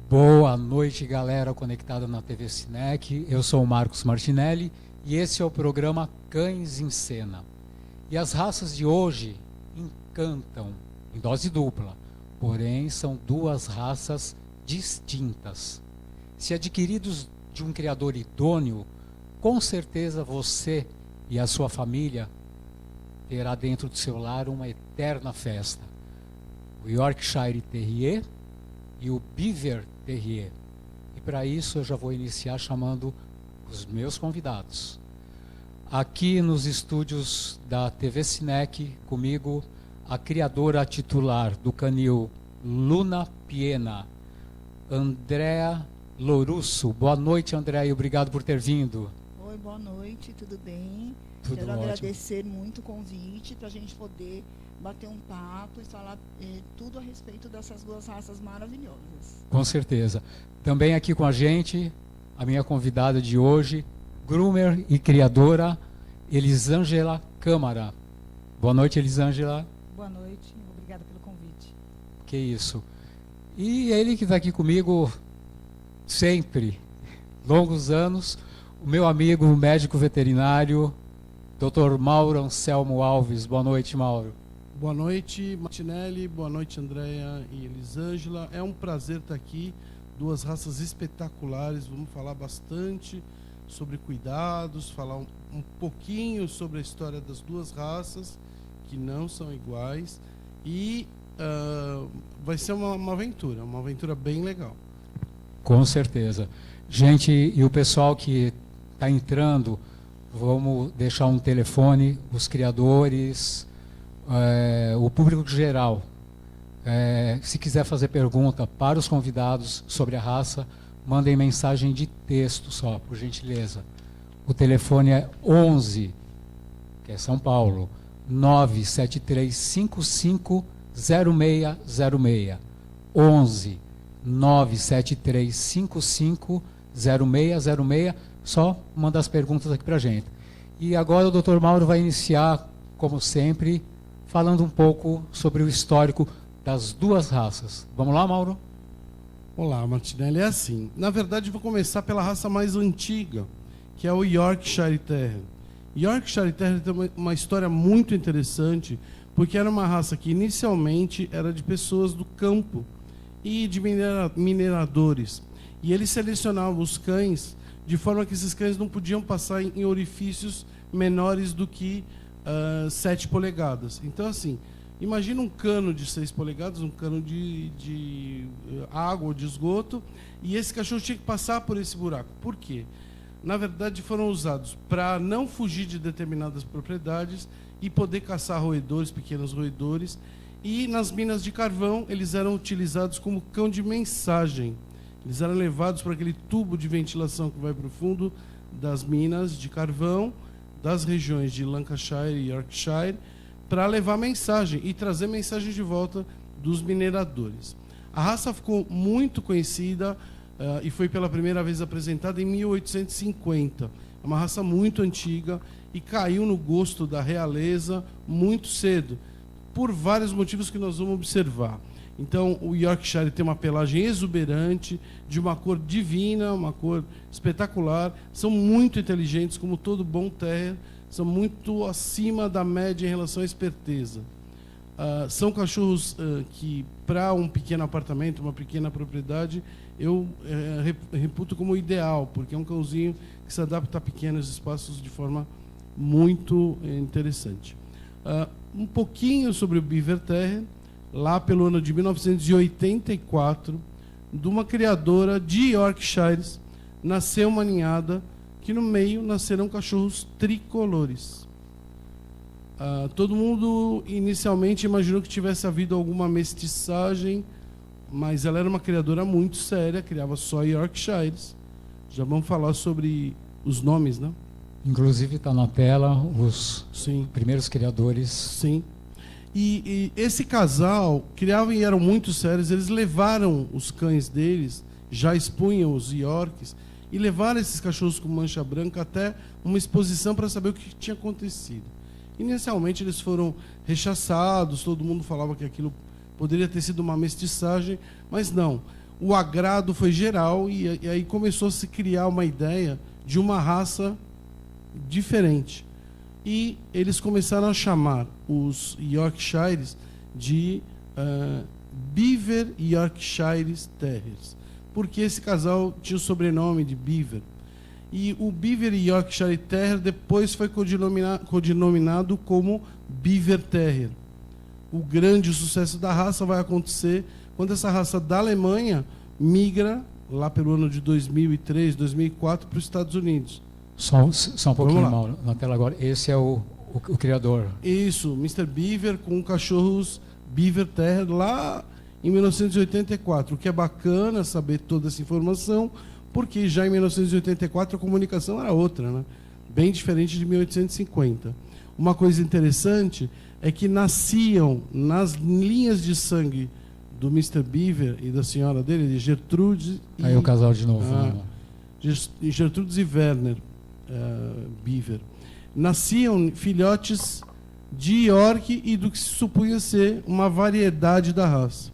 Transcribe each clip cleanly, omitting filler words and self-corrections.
Boa noite, galera conectada na TV Cinec. Eu sou o Marcos Martinelli e esse é o programa Cães em Cena. E as raças de hoje encantam em dose dupla, porém são duas raças distintas. Se adquiridos de um criador idôneo, com certeza você e a sua família terá dentro do seu lar uma eterna festa. O Yorkshire Terrier e o Beaver Terrier. E para isso eu já vou iniciar chamando os meus convidados. Aqui nos estúdios da TV Cinec, comigo, a criadora titular do canil Luna Piena, Andrea Lorusso. Boa noite, Andrea, e obrigado por ter vindo. Oi, boa noite, tudo bem? Tudo Quero ótimo. agradecer muito o convite para a gente poder bater um papo e falar tudo a respeito dessas duas raças maravilhosas. Com certeza. Também aqui com a gente, a minha convidada de hoje, groomer e criadora, Elisângela Câmara. Boa noite, Elisângela. Boa noite, obrigada pelo convite. Que isso. E ele que está aqui comigo sempre, longos anos, o meu amigo, o médico veterinário, Dr. Mauro Anselmo Alves. Boa noite, Mauro. Boa noite, Martinelli. Boa noite, Andrea e Elisângela. É um prazer estar aqui. Duas raças espetaculares. Vamos falar bastante sobre cuidados, falar um pouquinho sobre a história das duas raças, que não são iguais. E vai ser uma aventura bem legal. Com certeza. Gente, e o pessoal que está entrando, vamos deixar um telefone, os criadores, o público geral. Se quiser fazer pergunta para os convidados sobre a raça, mandem mensagem de texto só, por gentileza. O telefone é 11, que é São Paulo, 973550606. 11 973550606. Só manda as perguntas aqui para a gente. E agora o Dr. Mauro vai iniciar, como sempre, falando um pouco sobre o histórico das duas raças. Vamos lá, Mauro? Olá, Martinelli. É assim. Na verdade, vou começar pela raça mais antiga, que é o Yorkshire Terrier. Yorkshire Terrier tem uma história muito interessante, porque era uma raça que inicialmente era de pessoas do campo e de mineradores. E eles selecionavam os cães de forma que esses cães não podiam passar em orifícios menores do que 7 polegadas. Então, assim, imagina um cano de 6 polegadas, um cano de água ou de esgoto, e esse cachorro tinha que passar por esse buraco. Por quê? Na verdade, foram usados para não fugir de determinadas propriedades e poder caçar roedores, pequenos roedores. E nas minas de carvão, eles eram utilizados como cão de mensagem. Eles eram levados para aquele tubo de ventilação que vai para o fundo das minas de carvão, das regiões de Lancashire e Yorkshire, para levar mensagem e trazer mensagem de volta dos mineradores. A raça ficou muito conhecida e foi pela primeira vez apresentada em 1850. É uma raça muito antiga e caiu no gosto da realeza muito cedo, por vários motivos que nós vamos observar. Então, o Yorkshire tem uma pelagem exuberante, de uma cor divina, uma cor espetacular. São muito inteligentes, como todo bom terrier, são muito acima da média em relação à esperteza. São cachorros que, para um pequeno apartamento, uma pequena propriedade, eu reputo como ideal, porque é um cãozinho que se adapta a pequenos espaços de forma muito interessante. Um pouquinho sobre o Beaver Terrier, lá pelo ano de 1984, de uma criadora de Yorkshires, nasceu uma ninhada que no meio nasceram cachorros tricolores. Todo mundo inicialmente imaginou que tivesse havido alguma mestiçagem, mas ela era uma criadora muito séria, criava só Yorkshires. Já vamos falar sobre os nomes, né? Inclusive está na tela os Sim. primeiros criadores. Sim. E esse casal criavam e eram muito sérios. Eles levaram os cães deles, já expunham os Yorks, e levaram esses cachorros com mancha branca até uma exposição para saber o que tinha acontecido. Inicialmente eles foram rechaçados, todo mundo falava que aquilo poderia ter sido uma mestiçagem, mas não. o agrado foi geral e aí começou a se criar uma ideia de uma raça diferente. E eles começaram a chamar os Yorkshires de Beaver Yorkshire Terriers, porque esse casal tinha o sobrenome de Beaver. E o Beaver Yorkshire Terrier depois foi codinominado como Beaver Terrier. O grande sucesso da raça vai acontecer quando essa raça da Alemanha migra, lá pelo ano de 2003, 2004, para os Estados Unidos. Só um pouquinho, Mauro, na tela agora. Esse é o criador. Isso, Mr. Beaver com cachorros Beaver Terrier lá em 1984. O que é bacana saber toda essa informação, porque já em 1984 a comunicação era outra, né? Bem diferente de 1850. Uma coisa interessante é que nasciam nas linhas de sangue do Mr. Beaver e da senhora dele, de Gertrude e... Aí o casal de novo. Gertrudes e Werner Beaver. Nasciam filhotes de York e do que se supunha ser uma variedade da raça.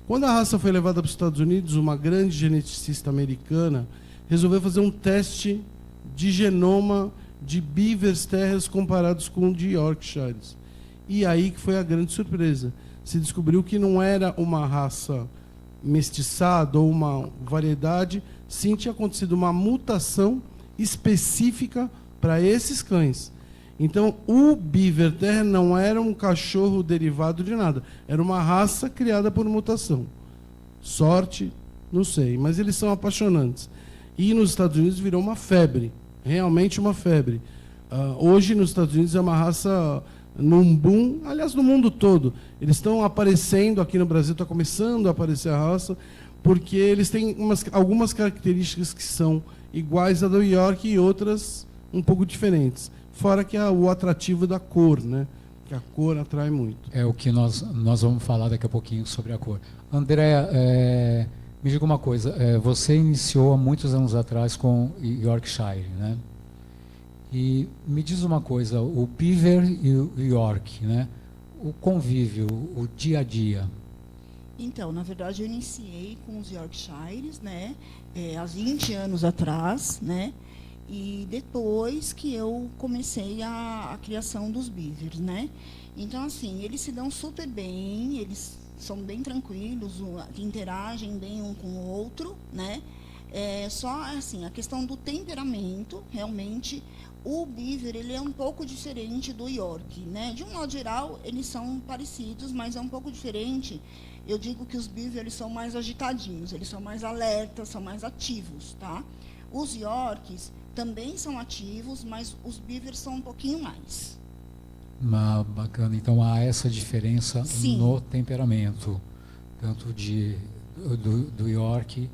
Quando a raça foi levada para os Estados Unidos, uma grande geneticista americana resolveu fazer um teste de genoma de Beavers Terriers comparados com o de Yorkshires. E aí que foi a grande surpresa. Se descobriu que não era uma raça mestiçada ou uma variedade, sim, tinha acontecido uma mutação específica para esses cães. Então, o Beaver Terrier não era um cachorro derivado de nada. Era uma raça criada por mutação. Sorte, não sei, mas eles são apaixonantes. E nos Estados Unidos virou uma febre, realmente uma febre. Hoje, nos Estados Unidos, é uma raça num boom, aliás, no mundo todo. Eles estão aparecendo, aqui no Brasil está começando a aparecer a raça, porque eles têm algumas características que são iguais à do York e outras um pouco diferentes. Fora que o atrativo da cor, né? Que a cor atrai muito. É o que nós vamos falar daqui a pouquinho sobre a cor. André, me diga uma coisa. Você iniciou há muitos anos atrás com Yorkshire, né? E me diz uma coisa, o Beaver e o York, né? O convívio, o dia a dia. Então, na verdade, eu iniciei com os Yorkshires, né? Há 20 anos atrás, né? E depois que eu comecei a criação dos Beavers, né? Então, assim, eles se dão super bem, eles são bem tranquilos, interagem bem um com o outro, né? Só, assim, a questão do temperamento, realmente, o Beaver, ele é um pouco diferente do York, né? De um modo geral, eles são parecidos, mas é um pouco diferente. Eu digo que os Beaver, eles são mais agitadinhos, eles são mais alertas, são mais ativos, tá? Os Yorks também são ativos, mas os Beavers são um pouquinho mais. Bacana. Então há essa diferença Sim. no temperamento, tanto do York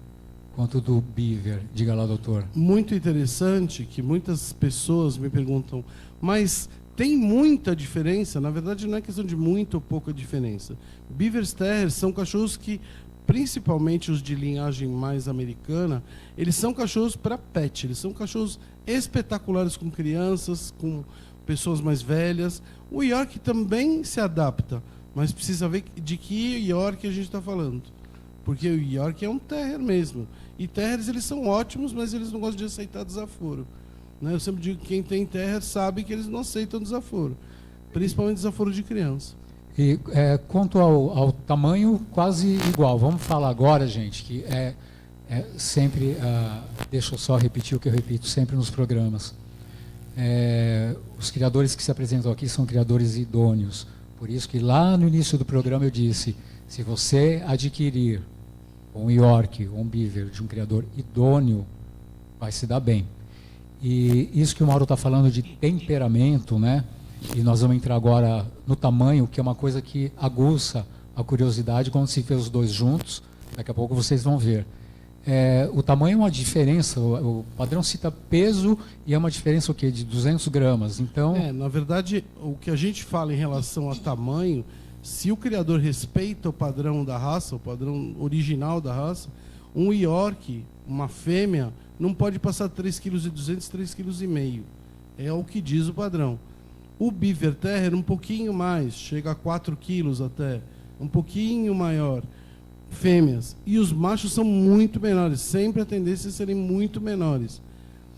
quanto do Beaver. Diga lá, doutor. Muito interessante que muitas pessoas me perguntam, mas tem muita diferença? Na verdade, não é questão de muita ou pouca diferença. Beaver Terriers são cachorros que, principalmente os de linhagem mais americana, eles são cachorros para pet, eles são cachorros espetaculares com crianças, com pessoas mais velhas. O York também se adapta, mas precisa ver de que York a gente está falando. Porque o York é um Terrier mesmo. E Terriers, eles são ótimos, mas eles não gostam de aceitar desaforo. Né? Eu sempre digo que quem tem Terrier sabe que eles não aceitam desaforo. Principalmente desaforo de criança. E quanto ao tamanho, quase igual. Vamos falar agora, gente, que sempre... deixa eu só repetir o que eu repito sempre nos programas. Os criadores que se apresentam aqui são criadores idôneos. Por isso que lá no início do programa eu disse, se você adquirir um York ou um Beaver de um criador idôneo, vai se dar bem. E isso que o Mauro está falando de temperamento, né? E nós vamos entrar agora no tamanho, que é uma coisa que aguça a curiosidade quando se vê os dois juntos. Daqui a pouco vocês vão ver. O tamanho é uma diferença, o padrão cita peso e é uma diferença o quê? De 200 gramas. Então... na verdade, o que a gente fala em relação a tamanho, se o criador respeita o padrão da raça, o padrão original da raça, um York, uma fêmea, não pode passar 3,2 kg, 3,5 kg. É o que diz o padrão. O Beaver Terrier um pouquinho mais, chega a 4 quilos até, um pouquinho maior. fêmeas. E os machos são muito menores, sempre a tendência é serem muito menores.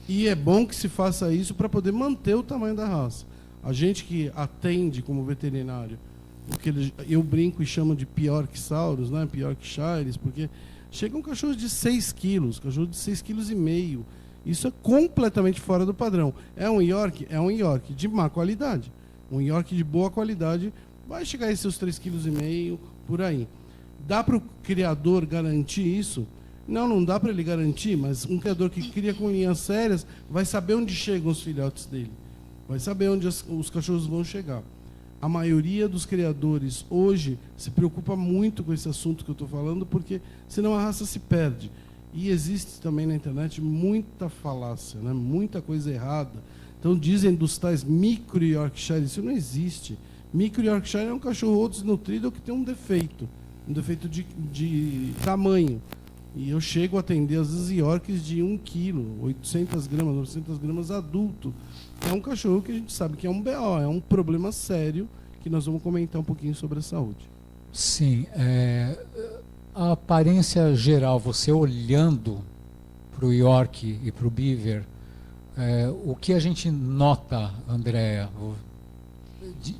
E é bom que se faça isso para poder manter o tamanho da raça. A gente que atende como veterinário, porque eu brinco e chamo de Yorkshires, né? Yorkshires, porque chegam cachorros de 6 quilos, cachorros de 6,5 kg. Isso é completamente fora do padrão. É um York? É um York de má qualidade. Um York de boa qualidade vai chegar a seus 3,5 kg por aí. Dá para o criador garantir isso? Não dá para ele garantir, mas um criador que cria com linhas sérias vai saber onde chegam os filhotes dele. Vai saber onde os cachorros vão chegar. A maioria dos criadores hoje se preocupa muito com esse assunto que eu estou falando, porque senão a raça se perde. E existe também na internet muita falácia, né? Muita coisa errada. Então dizem dos tais micro Yorkshire, isso não existe. Micro Yorkshire é um cachorro desnutrido que tem um defeito de tamanho. E eu chego a atender às vezes Yorks de 1 kg, 800 gramas, 900 gramas adulto. É um cachorro que a gente sabe que é um BO, é um problema sério, que nós vamos comentar um pouquinho sobre a saúde. Sim, a aparência geral, você olhando para o York e para o Beaver, o que a gente nota, Andréa,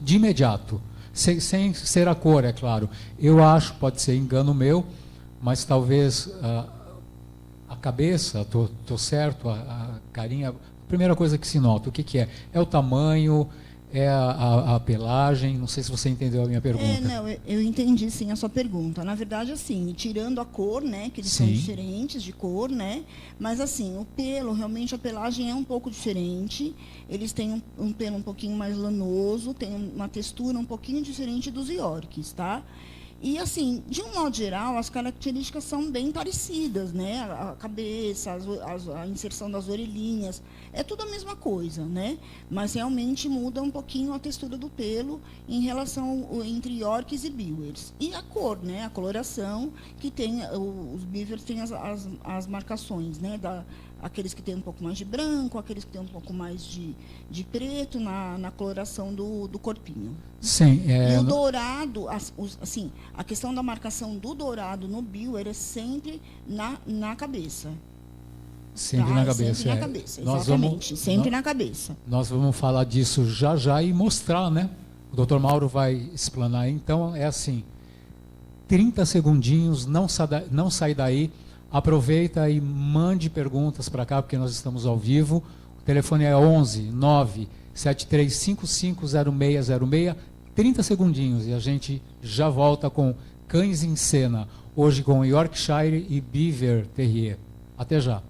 de imediato, sem ser a cor, é claro. Eu acho, pode ser engano meu, mas talvez a cabeça, tô certo, a carinha, a primeira coisa que se nota, o que é? É o tamanho, é a pelagem, não sei se você entendeu a minha pergunta. Não, eu entendi sim a sua pergunta. Na verdade, assim, tirando a cor, né, que eles são diferentes de cor, né, mas assim, o pelo, realmente a pelagem é um pouco diferente, eles têm um pelo um pouquinho mais lanoso, tem uma textura um pouquinho diferente dos Yorks, tá? E, assim, de um modo geral, as características são bem parecidas, né? A cabeça, a inserção das orelhinhas, é tudo a mesma coisa, né? Mas realmente muda um pouquinho a textura do pelo em relação entre Yorks e Beavers. E a cor, né? A coloração, que tem, os Beavers têm as marcações, né? Aqueles que têm um pouco mais de branco, aqueles que têm um pouco mais de preto na coloração do corpinho. Sim. E o dourado, assim, a questão da marcação do dourado no Beaver é sempre na cabeça. Sempre na cabeça. Sempre na cabeça, exatamente. Sempre na cabeça. Nós vamos falar disso já e mostrar, né? O Dr. Mauro vai explanar. Então, é assim, 30 segundinhos, não sai daí. Aproveita e mande perguntas para cá, porque nós estamos ao vivo. O telefone é 11 9 7355 0606. 30 segundinhos e a gente já volta com Cães em Cena. Hoje com Yorkshire e Beaver Terrier. Até já.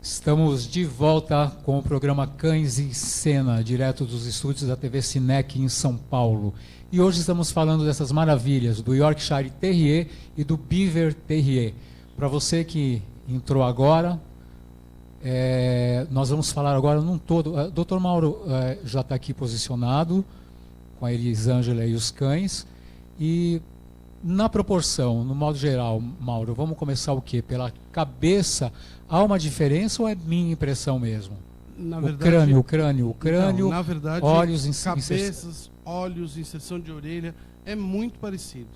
Estamos de volta com o programa Cães em Cena, direto dos estúdios da TV Cinec em São Paulo. E hoje estamos falando dessas maravilhas, do Yorkshire Terrier e do Beaver Terrier. Para você que entrou agora, nós vamos falar agora num todo. Dr. Mauro já está aqui posicionado, com a Elisângela e os cães. E na proporção, no modo geral, Mauro, vamos começar o quê? Pela cabeça, há uma diferença ou é minha impressão mesmo? Na o verdade, crânio, na verdade, olhos, cabeças, olhos, inserção de orelha, é muito parecido.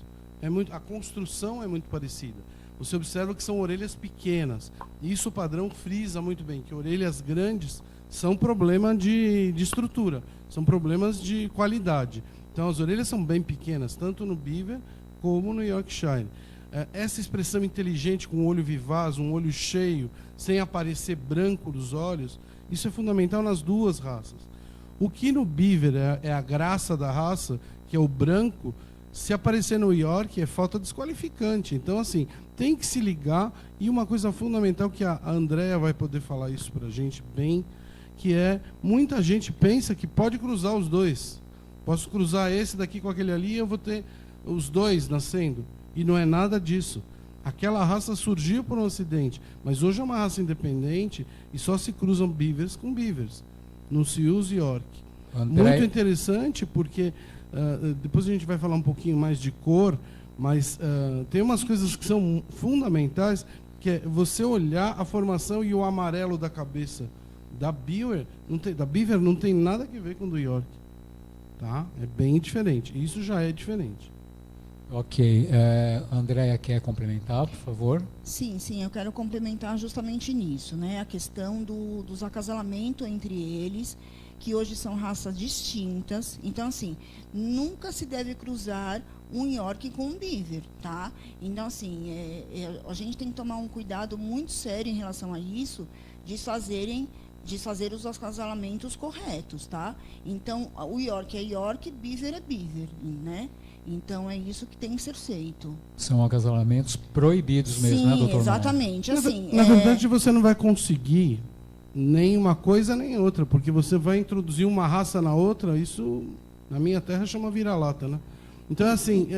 A construção é muito parecida. Você observa que são orelhas pequenas. Isso o padrão frisa muito bem, que orelhas grandes são problema de estrutura, são problemas de qualidade. Então as orelhas são bem pequenas, tanto no Beaver como no Yorkshire. Essa expressão inteligente com o olho vivaz, um olho cheio, sem aparecer branco nos olhos, isso é fundamental nas duas raças. O que no Beaver é a graça da raça, que é o branco, se aparecer no York é falta desqualificante. Então, assim, tem que se ligar. E uma coisa fundamental que a Andrea vai poder falar isso para a gente bem, que é, muita gente pensa que pode cruzar os dois. Posso cruzar esse daqui com aquele ali e eu vou ter os dois nascendo. E não é nada disso. Aquela raça surgiu por um acidente, mas hoje é uma raça independente e só se cruzam Beavers com Beavers. Não se usa York. Muito interessante, porque depois a gente vai falar um pouquinho mais de cor, mas tem umas coisas que são fundamentais, que é você olhar a formação e o amarelo da cabeça da Beaver não tem nada a ver com o do York. Tá? É bem diferente. Isso já é diferente. Ok. Andréia quer complementar, por favor? Sim, eu quero complementar justamente nisso, né? A questão dos acasalamentos entre eles, que hoje são raças distintas. Então, assim, nunca se deve cruzar um York com um Beaver, tá? Então, assim, a gente tem que tomar um cuidado muito sério em relação a isso, de fazer os acasalamentos corretos, tá? Então, o York é York, Beaver é Beaver, né? Então, é isso que tem que ser feito. São acasalamentos proibidos mesmo, sim, né, doutor? Exatamente. Assim, na verdade, você não vai conseguir nem uma coisa nem outra, porque você vai introduzir uma raça na outra, isso, na minha terra, chama vira-lata, né? Então, assim,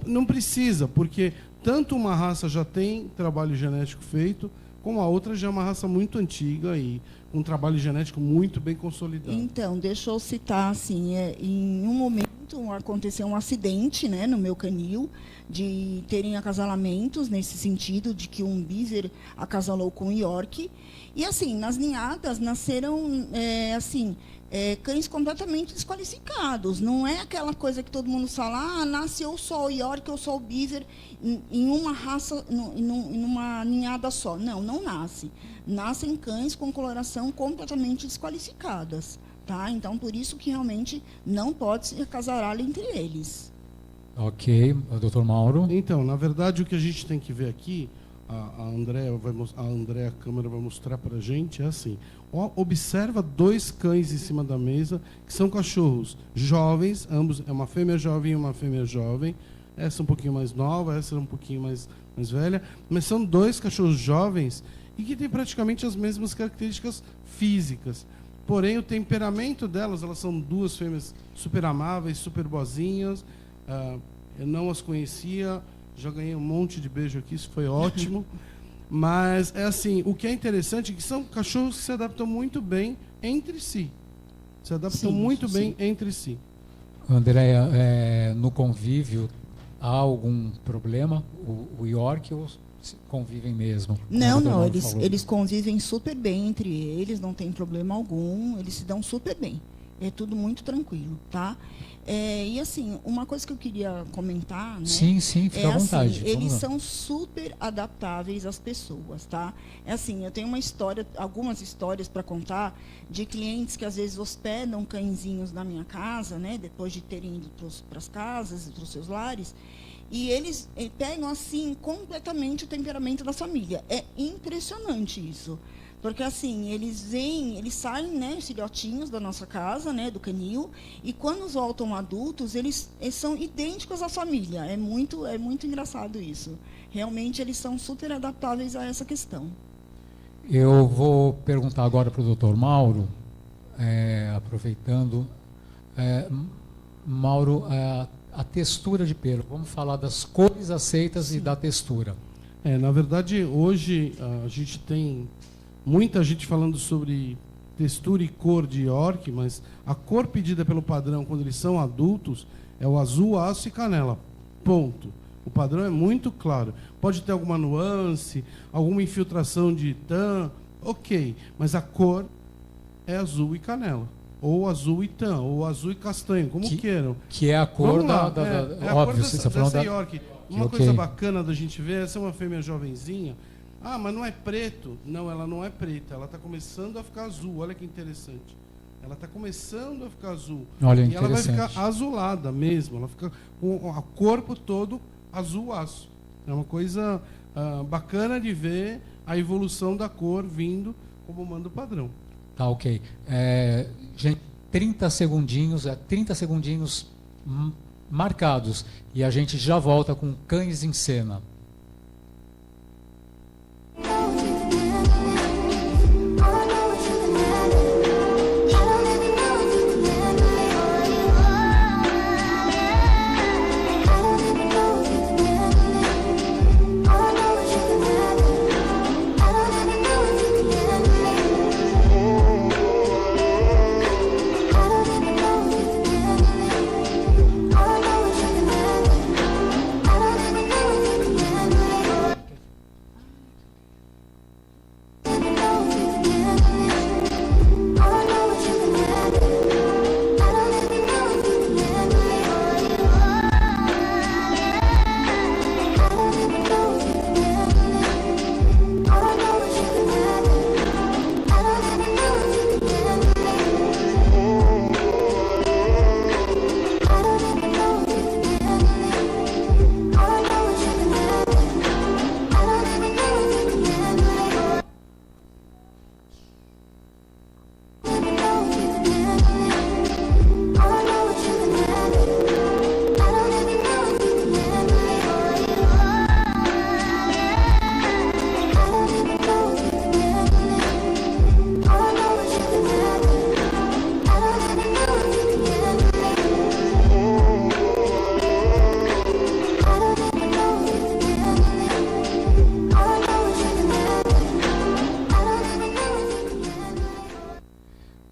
não precisa, porque tanto uma raça já tem trabalho genético feito, como a outra já é uma raça muito antiga e um trabalho genético muito bem consolidado. Então, deixa eu citar, assim, em um momento aconteceu um acidente, né, no meu canil, de terem acasalamentos, nesse sentido, de que um Beaver acasalou com um York. E, assim, nas ninhadas nasceram, cães completamente desqualificados. Não é aquela coisa que todo mundo fala, nasce ou só o York ou só o Beaver em uma raça, em uma ninhada só. Não nasce. Nascem cães com coloração completamente desqualificadas. Tá? Então, por isso que realmente não pode se acasalar entre eles. Ok. Doutor Mauro? Então, na verdade, o que a gente tem que ver aqui, a Andrea, a câmera vai mostrar para a gente, é assim. Observa dois cães em cima da mesa, que são cachorros jovens, ambos, é uma fêmea jovem e uma fêmea jovem. Essa um pouquinho mais nova, essa um pouquinho mais velha. Mas são dois cachorros jovens e que têm praticamente as mesmas características físicas. Porém, o temperamento delas, elas são duas fêmeas super amáveis, super boazinhas. Eu não as conhecia, já ganhei um monte de beijo aqui, isso foi ótimo. Mas, é assim, o que é interessante é que são cachorros que se adaptam muito bem entre si. Se adaptam muito bem entre si. Andréia, no convívio, há algum problema? O York ou convivem mesmo? Não, eles convivem super bem entre eles, não tem problema algum, eles se dão super bem. É tudo muito tranquilo, tá? E assim, uma coisa que eu queria comentar, né? Sim, fica à vontade. Assim, eles são super adaptáveis às pessoas, tá? É assim, eu tenho algumas histórias para contar de clientes que às vezes hospedam cãezinhos na minha casa, né? Depois de terem ido para as casas, para os seus lares. E eles pegam, assim, completamente o temperamento da família. É impressionante isso. Porque, assim, eles saem, né, filhotinhos da nossa casa, né, do canil, e quando voltam adultos, eles são idênticos à família. É muito engraçado isso. Realmente, eles são super adaptáveis a essa questão. Eu vou perguntar agora para o Dr. Mauro, aproveitando. Mauro, a textura de pelo. Vamos falar das cores aceitas e da textura. Na verdade, hoje a gente tem muita gente falando sobre textura e cor de York, mas a cor pedida pelo padrão quando eles são adultos é o azul, aço e canela. Ponto. O padrão é muito claro. Pode ter alguma nuance, alguma infiltração de tan, ok. Mas a cor é azul e canela. Ou azul e tan, ou azul e castanho, como queiram. Que é a cor da óbvio, você está falando da York. Uma coisa bacana da gente ver, essa é uma fêmea jovenzinha. Mas não é preto. Não, ela não é preta. Ela está começando a ficar azul. Olha que interessante. Ela está começando a ficar azul. Olha, e ela vai interessante. ficar azulada mesmo. Ela fica com o corpo todo azul aço. É uma coisa bacana de ver a evolução da cor vindo como manda o padrão. Tá, ok. Gente, 30 segundinhos, 30 segundinhos marcados. E a gente já volta com Cães em Cena.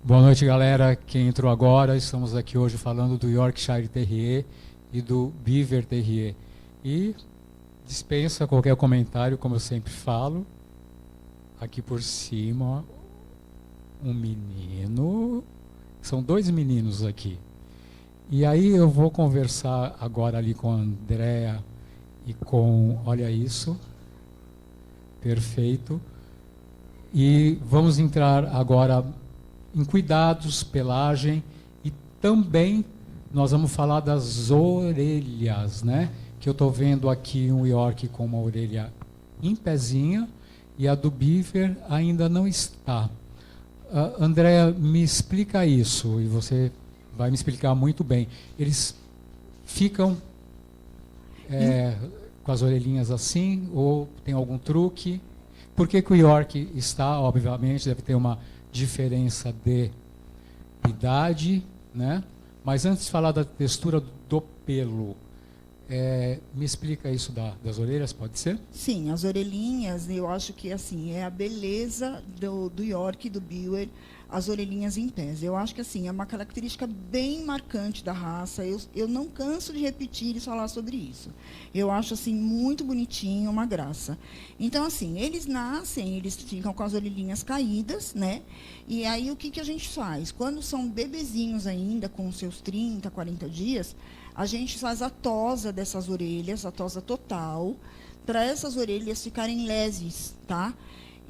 Boa noite, galera. Quem entrou agora, estamos aqui hoje falando do Yorkshire Terrier e do Beaver Terrier. E dispensa qualquer comentário, como eu sempre falo. Aqui por cima, um menino. São dois meninos aqui. E aí eu vou conversar agora ali com a Andrea e com... Olha isso. Perfeito. E vamos entrar agora em cuidados, pelagem, e também nós vamos falar das orelhas, né? Que eu estou vendo aqui um York com uma orelha em pezinha e a do Beaver ainda não está. Andréa, me explica isso, e você vai me explicar muito bem. Eles ficam com as orelhinhas assim, ou tem algum truque? Por que que o York está, obviamente, deve ter uma diferença de idade, né? Mas antes de falar da textura do pelo, me explica isso das orelhas, pode ser? Sim, as orelhinhas, eu acho que assim é a beleza do York e do Beaver, as orelhinhas em pés. Eu acho que assim é uma característica bem marcante da raça. Eu não canso de repetir e falar sobre isso. Eu acho assim muito bonitinho, uma graça. Então assim, eles nascem, eles ficam com as orelhinhas caídas, né? E aí o que a gente faz? Quando são bebezinhos ainda, com seus 30, 40 dias, a gente faz a tosa dessas orelhas, a tosa total, para essas orelhas ficarem leves, tá?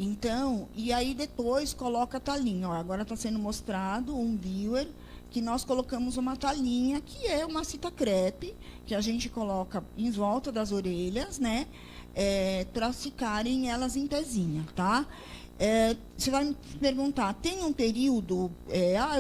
Então, e aí depois coloca a talinha. Ó, agora está sendo mostrado um Beaver, que nós colocamos uma talinha, que é uma fita crepe, que a gente coloca em volta das orelhas, né? Para ficarem elas em pezinha, tá? Você vai me perguntar, tem um período,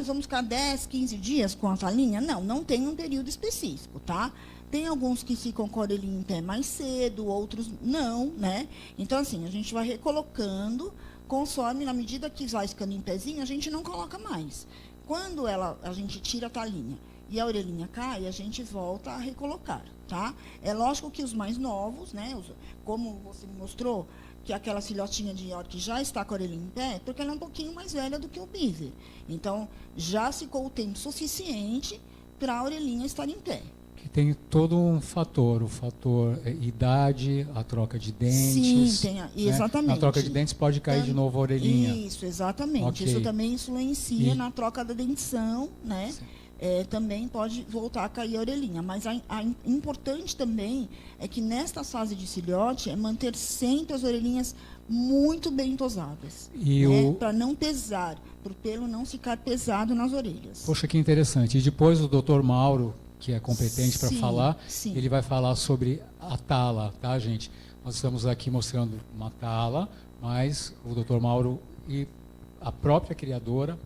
vamos ficar 10, 15 dias com a talinha? Não, não tem um período específico, tá? Tem alguns que ficam com a orelhinha em pé mais cedo, outros não, né? Então, assim, a gente vai recolocando, conforme, na medida que vai ficando em pezinho, a gente não coloca mais. Quando a gente tira a talinha e a orelhinha cai, a gente volta a recolocar, tá? É lógico que os mais novos, né? Como você me mostrou, que aquela filhotinha de York já está com a orelhinha em pé, porque ela é um pouquinho mais velha do que o Beaver. Então, já ficou o tempo suficiente para a orelhinha estar em pé. Que tem todo um fator, o fator idade, a troca de dentes. Sim, exatamente. Na troca de dentes pode cair de novo a orelhinha. Isso, exatamente. Okay. Isso também influencia na troca da dentição, né? também pode voltar a cair a orelhinha. Mas importante também é que nesta fase de filhote é manter sempre as orelhinhas muito bem tosadas, para não pesar, para o pelo não ficar pesado nas orelhas. Poxa, que interessante. E depois o Dr. Mauro, que é competente para falar, ele vai falar sobre a tala, tá, gente? Nós estamos aqui mostrando uma tala, mas o Dr. Mauro e a própria criadora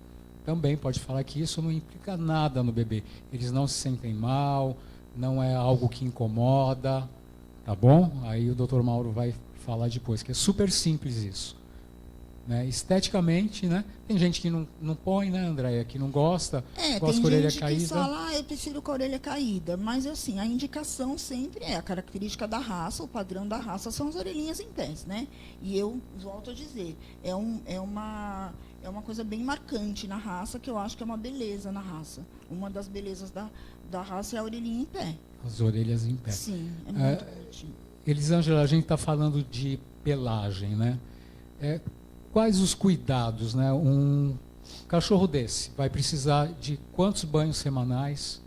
também pode falar que isso não implica nada no bebê. Eles não se sentem mal, não é algo que incomoda, tá bom? Aí o Dr. Mauro vai falar depois, que é super simples isso. Né? Esteticamente, né? Tem gente que não põe, né, Andréia? Que não gosta, gosta com a orelha caída. Tem gente que fala, eu prefiro com a orelha caída. Mas, assim, a indicação sempre a característica da raça, o padrão da raça são as orelhinhas em pés, né? E eu volto a dizer, é uma coisa bem marcante na raça, que eu acho que é uma beleza na raça. Uma das belezas da raça é a orelhinha em pé. As orelhas em pé. Sim, é muito bonitinho. Elisângela, a gente está falando de pelagem, né? Quais os cuidados, né? Um cachorro desse vai precisar de quantos banhos semanais,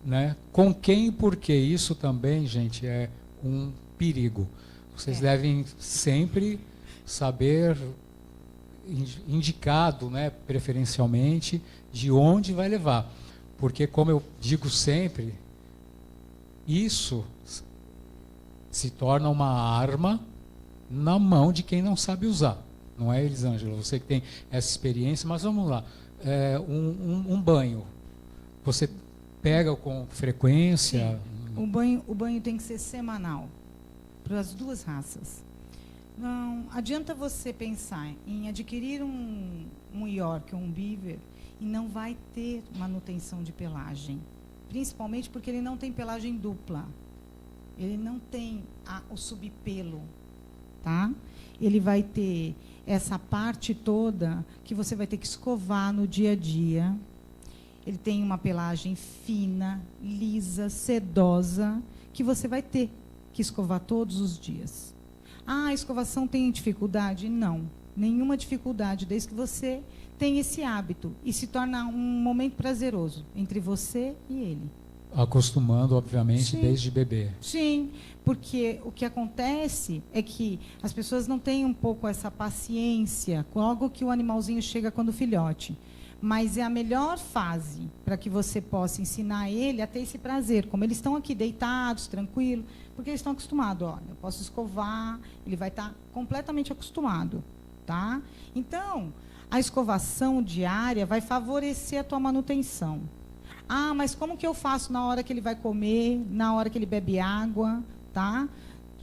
né? Com quem e por quê? Isso também, gente, é um perigo. Vocês devem sempre saber, indicado, né, preferencialmente, de onde vai levar. Porque, como eu digo sempre, isso se torna uma arma na mão de quem não sabe usar. Não é, Elisângela? Você que tem essa experiência, mas vamos lá. Um banho, você pega com frequência? Sim. O banho tem que ser semanal, para as duas raças. Não adianta você pensar em adquirir um York ou um Beaver e não vai ter manutenção de pelagem. Principalmente porque ele não tem pelagem dupla. Ele não tem o subpelo, tá? Ele vai ter essa parte toda que você vai ter que escovar no dia a dia. Ele tem uma pelagem fina, lisa, sedosa, que você vai ter que escovar todos os dias. A escovação tem dificuldade? Não, nenhuma dificuldade, desde que você tenha esse hábito e se torna um momento prazeroso entre você e ele. Acostumando, obviamente, Sim. desde bebê. Sim, porque o que acontece é que as pessoas não têm um pouco essa paciência logo que o animalzinho chega quando filhote. Mas é a melhor fase para que você possa ensinar ele a ter esse prazer. Como eles estão aqui deitados, tranquilo, porque eles estão acostumados. Olha, eu posso escovar, ele vai estar completamente acostumado, tá? Então, a escovação diária vai favorecer a tua manutenção. Ah, mas como que eu faço na hora que ele vai comer, na hora que ele bebe água, tá?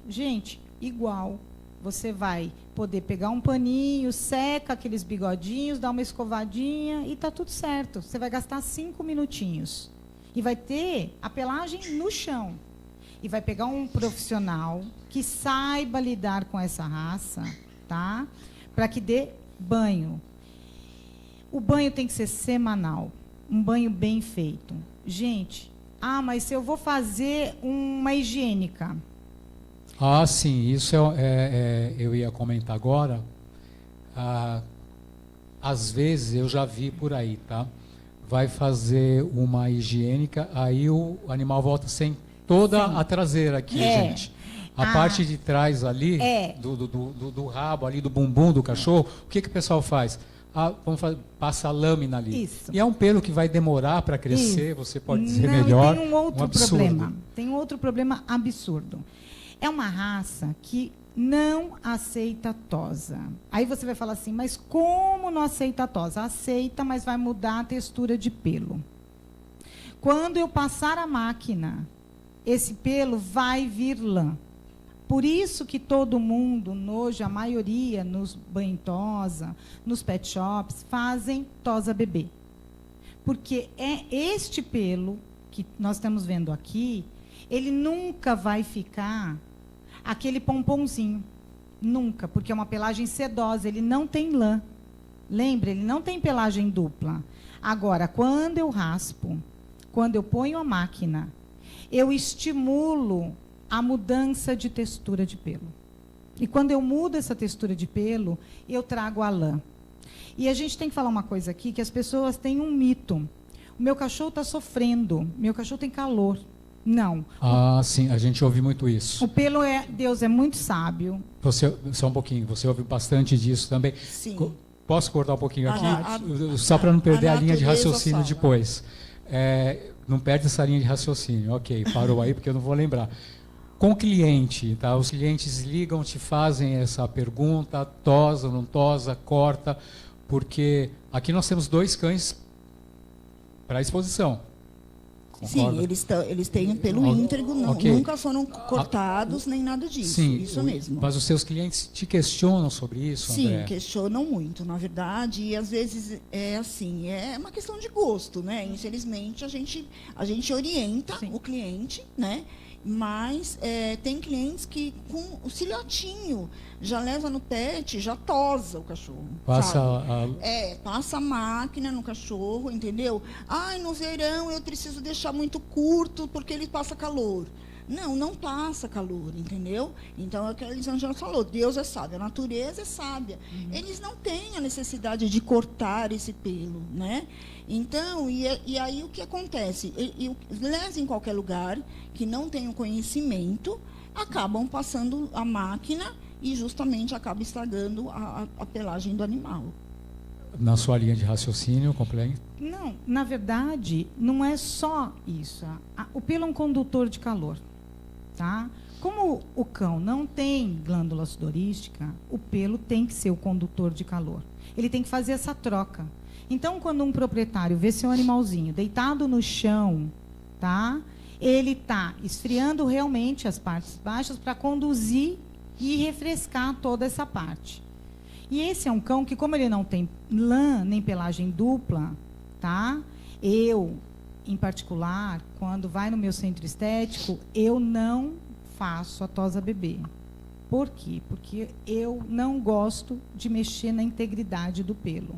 Gente, igual. Você vai poder pegar um paninho, seca aqueles bigodinhos, dá uma escovadinha e tá tudo certo. Você vai gastar 5 minutinhos. E vai ter a pelagem no chão. E vai pegar um profissional que saiba lidar com essa raça, tá? Para que dê banho. O banho tem que ser semanal. Um banho bem feito. Gente, mas se eu vou fazer uma higiênica... Ah, sim, isso eu ia comentar agora. Às vezes, eu já vi por aí, tá? Vai fazer uma higiênica, aí o animal volta sem toda a traseira aqui, gente. A parte de trás ali, do rabo ali, do bumbum do cachorro, o que o pessoal faz? Passa a lâmina ali. Isso. E é um pelo que vai demorar para crescer, você pode dizer melhor. Tem um outro absurdo. problema. Tem um outro problema absurdo. É uma raça que não aceita tosa. Aí você vai falar assim, mas como não aceita tosa? Aceita, mas vai mudar a textura de pelo. Quando eu passar a máquina, esse pelo vai vir lã. Por isso que todo mundo, hoje, a maioria, nos banho-tosa, nos pet shops, fazem tosa bebê. Porque é este pelo que nós estamos vendo aqui, ele nunca vai ficar aquele pomponzinho. Nunca, porque é uma pelagem sedosa, ele não tem lã. Lembra, ele não tem pelagem dupla. Agora, quando eu raspo, quando eu ponho a máquina, eu estimulo a mudança de textura de pelo. E quando eu mudo essa textura de pelo, eu trago a lã. E a gente tem que falar uma coisa aqui, que as pessoas têm um mito. o meu cachorro está sofrendo, meu cachorro tem calor. Não. Ah, sim, a gente ouve muito isso. O pelo Deus é muito sábio. Só um pouquinho, você ouve bastante disso também. Sim. Posso cortar um pouquinho aqui? A- Só para não perder a linha de natureza raciocínio fala. depois. Não perde essa linha de raciocínio. Ok, parou aí porque eu não vou lembrar. Com o cliente, tá? Os clientes ligam, te fazem essa pergunta, tosa, não tosa, corta, porque aqui nós temos 2 cães para exposição. Concorda? Sim, eles têm pelo íntegro, ok. nunca foram cortados, nem nada disso. Sim, isso mesmo. Mas os seus clientes te questionam sobre isso, Sim, André? questionam muito, na verdade, e às vezes é assim, é uma questão de gosto, né? Infelizmente, a gente orienta Sim. o cliente, né? Mas tem clientes que com o filhotinho já leva no pet, já tosa o cachorro. Passa sabe? Passa a máquina no cachorro, entendeu? Ai, no verão eu preciso deixar muito curto porque ele passa calor. Não passa calor, entendeu? Então é o que a Elisângela falou, Deus é sábio, a natureza é sábia. Eles não têm a necessidade de cortar esse pelo, né? Então, e aí o que acontece? Lesa em qualquer lugar que não tenham conhecimento, acabam passando a máquina e justamente acaba estragando a pelagem do animal. Na sua linha de raciocínio, completo? Não, na verdade, não é só isso. O pelo é um condutor de calor, tá? Como o cão não tem glândula sudorística, o pelo tem que ser o condutor de calor. Ele tem que fazer essa troca. Então, quando um proprietário vê seu animalzinho deitado no chão, tá? Ele está esfriando realmente as partes baixas para conduzir e refrescar toda essa parte. E esse é um cão que, como ele não tem lã nem pelagem dupla, tá? Eu, em particular, quando vai no meu centro estético, eu não faço a tosa bebê. Por quê? Porque eu não gosto de mexer na integridade do pelo.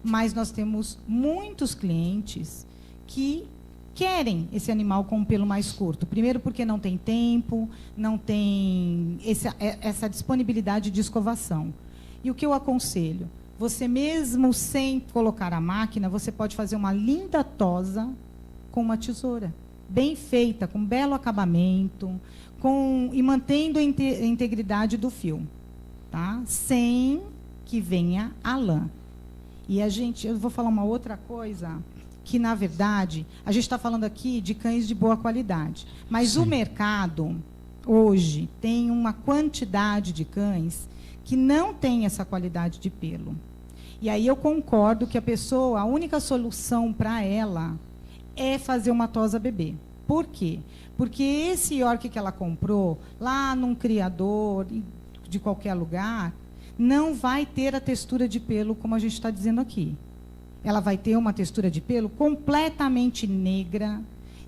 Mas nós temos muitos clientes que querem esse animal com um pelo mais curto. Primeiro porque não tem tempo, não tem essa disponibilidade de escovação. E o que eu aconselho? Você mesmo sem colocar a máquina, você pode fazer uma linda tosa com uma tesoura. Bem feita, com belo acabamento, e mantendo a integridade do fio. Tá? Sem que venha a lã. E eu vou falar uma outra coisa, que na verdade, a gente está falando aqui de cães de boa qualidade. Mas Sim. o mercado, hoje, tem uma quantidade de cães que não tem essa qualidade de pelo. E aí eu concordo que a única solução para ela é fazer uma tosa bebê. Por quê? Porque esse York que ela comprou lá num criador de qualquer lugar, não vai ter a textura de pelo como a gente está dizendo aqui. Ela vai ter uma textura de pelo completamente negra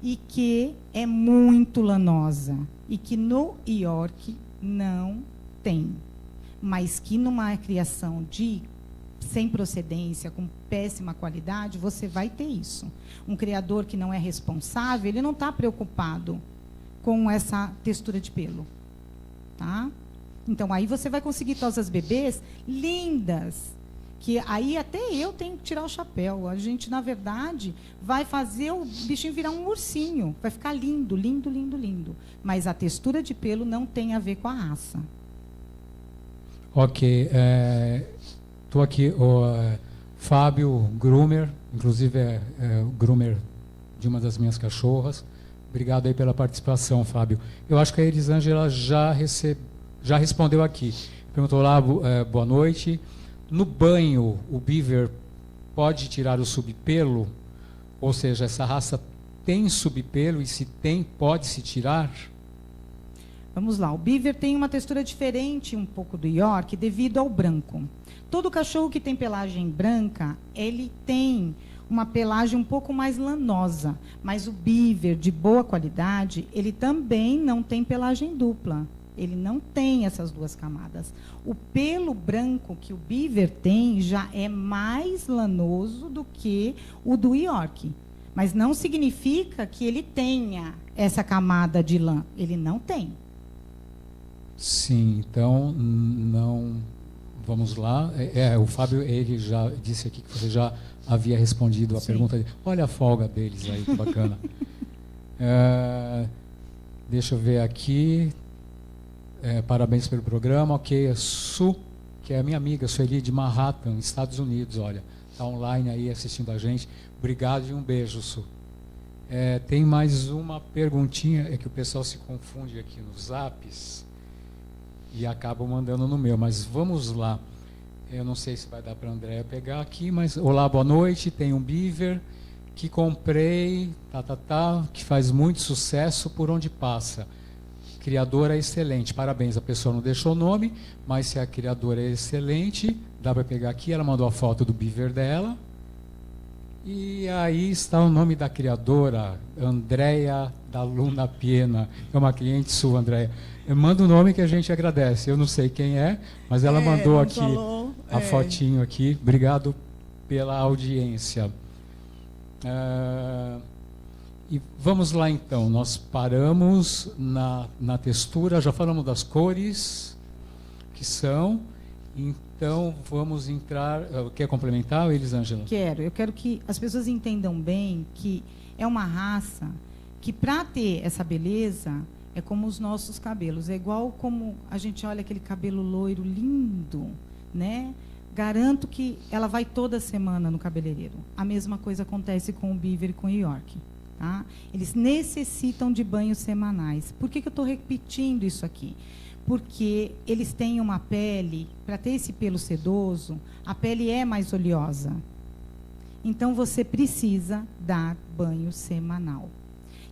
e que é muito lanosa. E que no York não tem. Mas que numa criação sem procedência, com péssima qualidade, você vai ter isso. Um criador que não é responsável, ele não está preocupado com essa textura de pelo. Tá? Então, aí você vai conseguir tosas bebês lindas, que aí até eu tenho que tirar o chapéu. A gente, na verdade, vai fazer o bichinho virar um ursinho. Vai ficar lindo, lindo, lindo, lindo. Mas a textura de pelo não tem a ver com a raça. Ok. Estou aqui, o Fábio Groomer, inclusive é o groomer de uma das minhas cachorras. Obrigado aí pela participação, Fábio. Eu acho que a Elisângela já respondeu aqui. Perguntou lá, boa noite. No banho, o beaver pode tirar o subpelo? Ou seja, essa raça tem subpelo e se tem, pode-se tirar? Vamos lá, o beaver tem uma textura diferente um pouco do York devido ao branco. Todo cachorro que tem pelagem branca, ele tem uma pelagem um pouco mais lanosa. Mas o beaver de boa qualidade, ele também não tem pelagem dupla. Ele não tem essas duas camadas. O pelo branco que o beaver tem já é mais lanoso do que o do York. Mas não significa que ele tenha essa camada de lã. Ele não tem. Sim, então não. Vamos lá. O Fábio, ele já disse aqui que você já havia respondido a Sim. pergunta dele. Olha a folga deles aí, que bacana. Deixa eu ver aqui. Parabéns pelo programa. Ok, a Su, que é minha amiga, Sueli de Manhattan, Estados Unidos, olha. Está online aí assistindo a gente. Obrigado e um beijo, Su. Tem mais uma perguntinha, é que o pessoal se confunde aqui nos zaps e acaba mandando no meu, mas vamos lá. Eu não sei se vai dar para a Andréia pegar aqui, mas olá, boa noite. Tem um beaver que comprei, que faz muito sucesso por onde passa. Criadora excelente, parabéns. A pessoa não deixou o nome, mas se a criadora é excelente, dá para pegar aqui. Ela mandou a foto do beaver dela. E aí está o nome da criadora, Andréia da Luna Piena. É uma cliente sua, Andréia. Manda o nome que a gente agradece. Eu não sei quem é, mas ela mandou aqui a fotinho aqui. Obrigado pela audiência. E vamos lá então. Nós paramos na textura, já falamos das cores que são. Então vamos entrar. Quer complementar, Elisângela? Eu quero que as pessoas entendam bem que é uma raça que, para ter essa beleza, é como os nossos cabelos. É igual como a gente olha aquele cabelo loiro lindo, né? Garanto que ela vai toda semana no cabeleireiro. A mesma coisa acontece com o beaver e com o York. Tá? Eles necessitam de banhos semanais. Por que eu estou repetindo isso aqui? Porque eles têm uma pele, para ter esse pelo sedoso, a pele é mais oleosa. Então, você precisa dar banho semanal.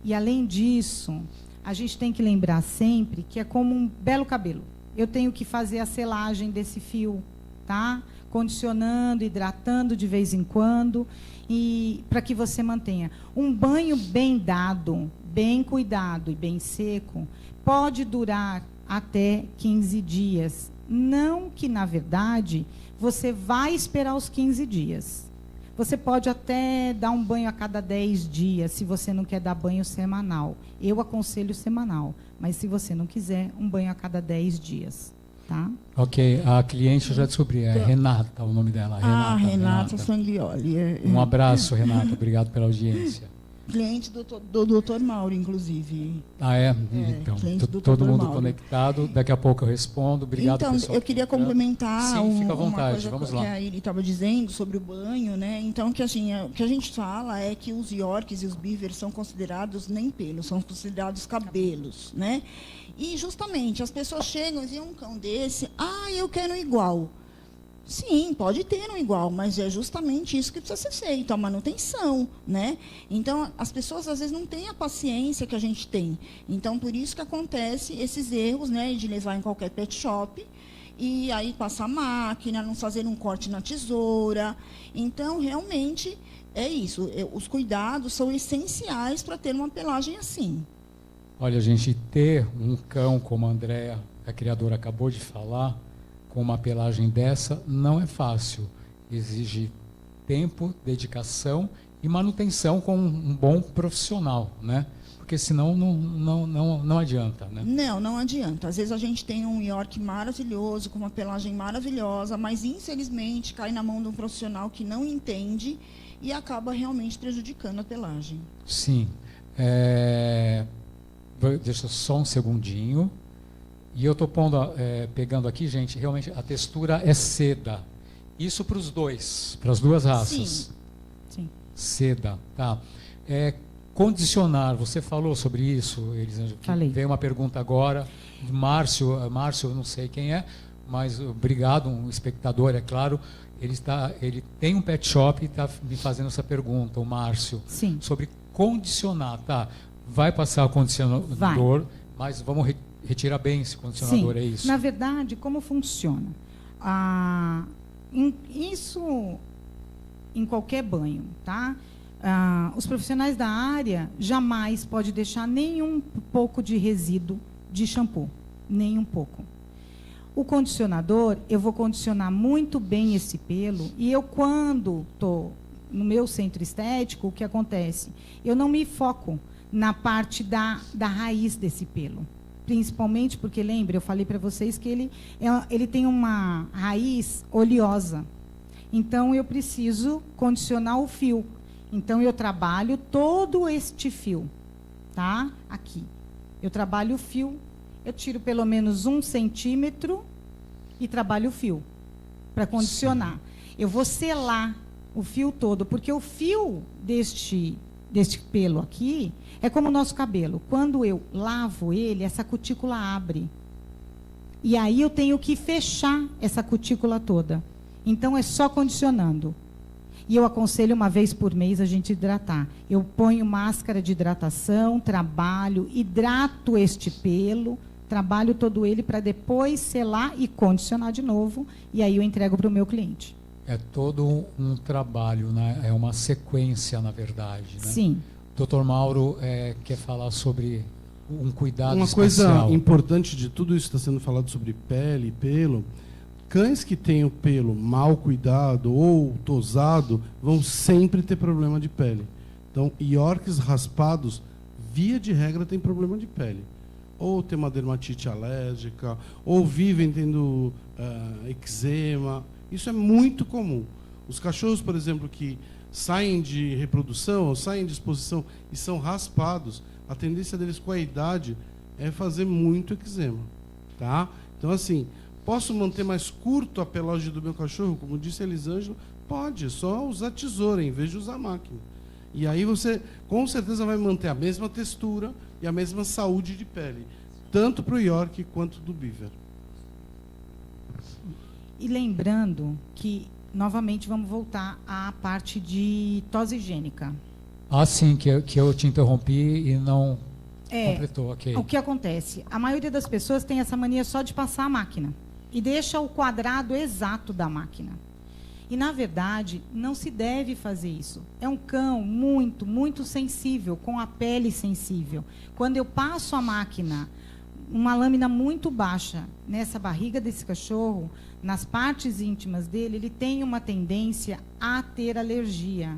E, além disso, a gente tem que lembrar sempre que é como um belo cabelo. Eu tenho que fazer a selagem desse fio, tá? Condicionando, hidratando de vez em quando, e para que você mantenha. Um banho bem dado, bem cuidado e bem seco, pode durar até 15 dias. Não que, na verdade, você vai esperar os 15 dias. Você pode até dar um banho a cada 10 dias, se você não quer dar banho semanal. Eu aconselho semanal, mas se você não quiser, um banho a cada 10 dias. Tá? Ok, a cliente eu já descobri, é Renata o nome dela. Renata Sanglioli. Um abraço, Renata, obrigado pela audiência. Cliente do Dr. Mauro, inclusive. Então, todo mundo Mauro. Conectado. Daqui a pouco eu respondo. Obrigado, então, pessoal. Eu queria complementar fica à vontade. uma coisa Vamos lá. que ele estava dizendo sobre o banho, né? Então, que assim, o que a gente fala é que os Yorks e os Beavers são considerados nem pelos, são considerados cabelos, né? E justamente as pessoas chegam e veem um cão desse, eu quero igual. Sim, pode ter um igual, mas é justamente isso que precisa ser feito, a manutenção, né? Então, as pessoas às vezes não têm a paciência que a gente tem. Então, por isso que acontece esses erros, né, de levar em qualquer pet shop e aí passar a máquina, não fazer um corte na tesoura. Então, realmente, é isso. Os cuidados são essenciais para ter uma pelagem assim. Olha, gente, ter um cão como a Andréia, a criadora, acabou de falar, com uma pelagem dessa, não é fácil. Exige tempo, dedicação e manutenção com um bom profissional, né? Porque senão não adianta, né? Não adianta. Às vezes a gente tem um York maravilhoso, com uma pelagem maravilhosa, mas infelizmente cai na mão de um profissional que não entende e acaba realmente prejudicando a pelagem. Sim. Deixa só um segundinho. E eu estou pegando aqui, gente, realmente a textura é seda. Isso para os dois, para as duas raças. Sim. Seda, tá. Condicionar, você falou sobre isso, Elisângela? Falei. Veio uma pergunta agora, Márcio, eu não sei quem é, mas obrigado, um espectador, é claro. Ele tem um pet shop e está me fazendo essa pergunta, o Márcio. Sim. Sobre condicionar, tá? Vai passar o condicionador, mas vamos retirar bem esse condicionador, é isso? Na verdade, como funciona? Isso em qualquer banho, tá? Os profissionais da área jamais podem deixar nenhum pouco de resíduo de shampoo, nem um pouco. O condicionador, eu vou condicionar muito bem esse pelo, e eu, quando estou no meu centro estético, o que acontece? Eu não me foco na parte da raiz desse pelo. Principalmente porque, lembra, eu falei para vocês que ele tem uma raiz oleosa. Então, eu preciso condicionar o fio. Então, eu trabalho todo este fio, tá? Aqui. Eu trabalho o fio, eu tiro pelo menos 1 centímetro e trabalho o fio para condicionar. Eu vou selar o fio todo, porque o fio deste pelo aqui é como o nosso cabelo. Quando eu lavo ele, essa cutícula abre. E aí eu tenho que fechar essa cutícula toda. Então, é só condicionando. E eu aconselho 1 vez por mês a gente hidratar. Eu ponho máscara de hidratação, trabalho, hidrato este pelo, trabalho todo ele para depois selar e condicionar de novo. E aí eu entrego para o meu cliente. É todo um trabalho, né? É uma sequência, na verdade. Né? Sim. Dr. Mauro quer falar sobre um cuidado Uma especial. coisa importante de tudo isso que está sendo falado sobre pele e pelo, cães que têm o pelo mal cuidado ou tosado vão sempre ter problema de pele. Então, Yorks raspados, via de regra, tem problema de pele. Ou tem uma dermatite alérgica, ou vivem tendo eczema. Isso é muito comum. Os cachorros, por exemplo, que saem de reprodução, ou saem de exposição e são raspados, a tendência deles com a idade é fazer muito eczema. Tá? Então, assim, posso manter mais curto a pelagem do meu cachorro? Como disse a Elisângela, pode, é só usar tesoura em vez de usar máquina. E aí você, com certeza, vai manter a mesma textura e a mesma saúde de pele, tanto para o York quanto do Beaver. E lembrando que, novamente, vamos voltar à parte de tosse higiênica. Ah, sim, que eu te interrompi e não completou, ok. O que acontece? A maioria das pessoas tem essa mania só de passar a máquina e deixa o quadrado exato da máquina. E, na verdade, não se deve fazer isso. É um cão muito, muito sensível, com a pele sensível. Quando eu passo a máquina, uma lâmina muito baixa nessa barriga desse cachorro, nas partes íntimas dele, ele tem uma tendência a ter alergia.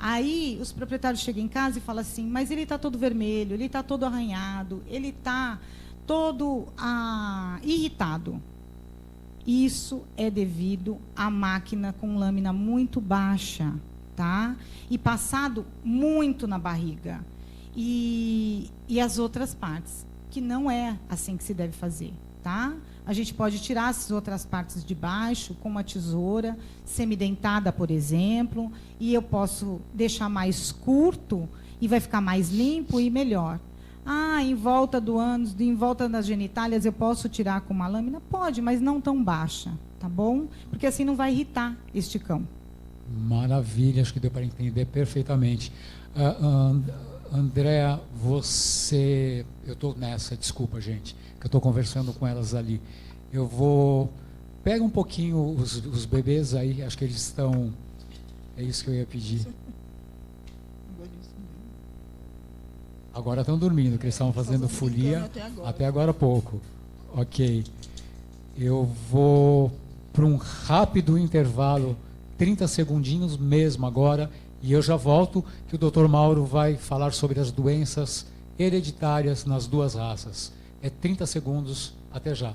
Aí os proprietários chegam em casa e falam assim, mas ele está todo vermelho, ele está todo arranhado, ele está todo irritado. Isso é devido à máquina com lâmina muito baixa, tá? E passado muito na barriga. E as outras partes, que não é assim que se deve fazer, tá? A gente pode tirar essas outras partes de baixo com uma tesoura semidentada, por exemplo, e eu posso deixar mais curto e vai ficar mais limpo e melhor. Ah, em volta do ânus, em volta das genitálias, eu posso tirar com uma lâmina? Pode, mas não tão baixa, tá bom? Porque assim não vai irritar este cão. Maravilha, acho que deu para entender perfeitamente. Andréa, você... Eu estou nessa, desculpa, gente, que eu estou conversando com elas ali. Eu vou... Pega um pouquinho os bebês aí, acho que eles estão... É isso que eu ia pedir. Agora estão dormindo, que eles estavam fazendo folia até agora há pouco. Ok. Eu vou para um rápido intervalo, 30 segundinhos mesmo agora, e eu já volto, que o Dr. Mauro vai falar sobre as doenças hereditárias nas duas raças. É 30 segundos, até já.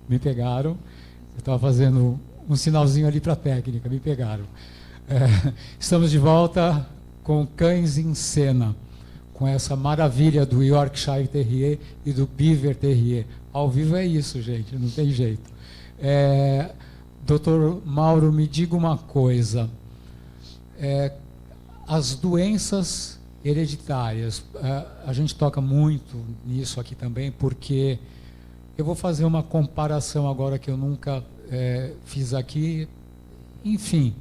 Me pegaram. Eu estava fazendo um sinalzinho ali para a técnica, me pegaram. Estamos de volta com Cães em Cena, com essa maravilha do Yorkshire Terrier e do Beaver Terrier. Ao vivo é isso, gente, não tem jeito. Dr. Mauro, me diga uma coisa. As doenças hereditárias, a gente toca muito nisso aqui também, porque eu vou fazer uma comparação agora que eu nunca fiz aqui. Enfim,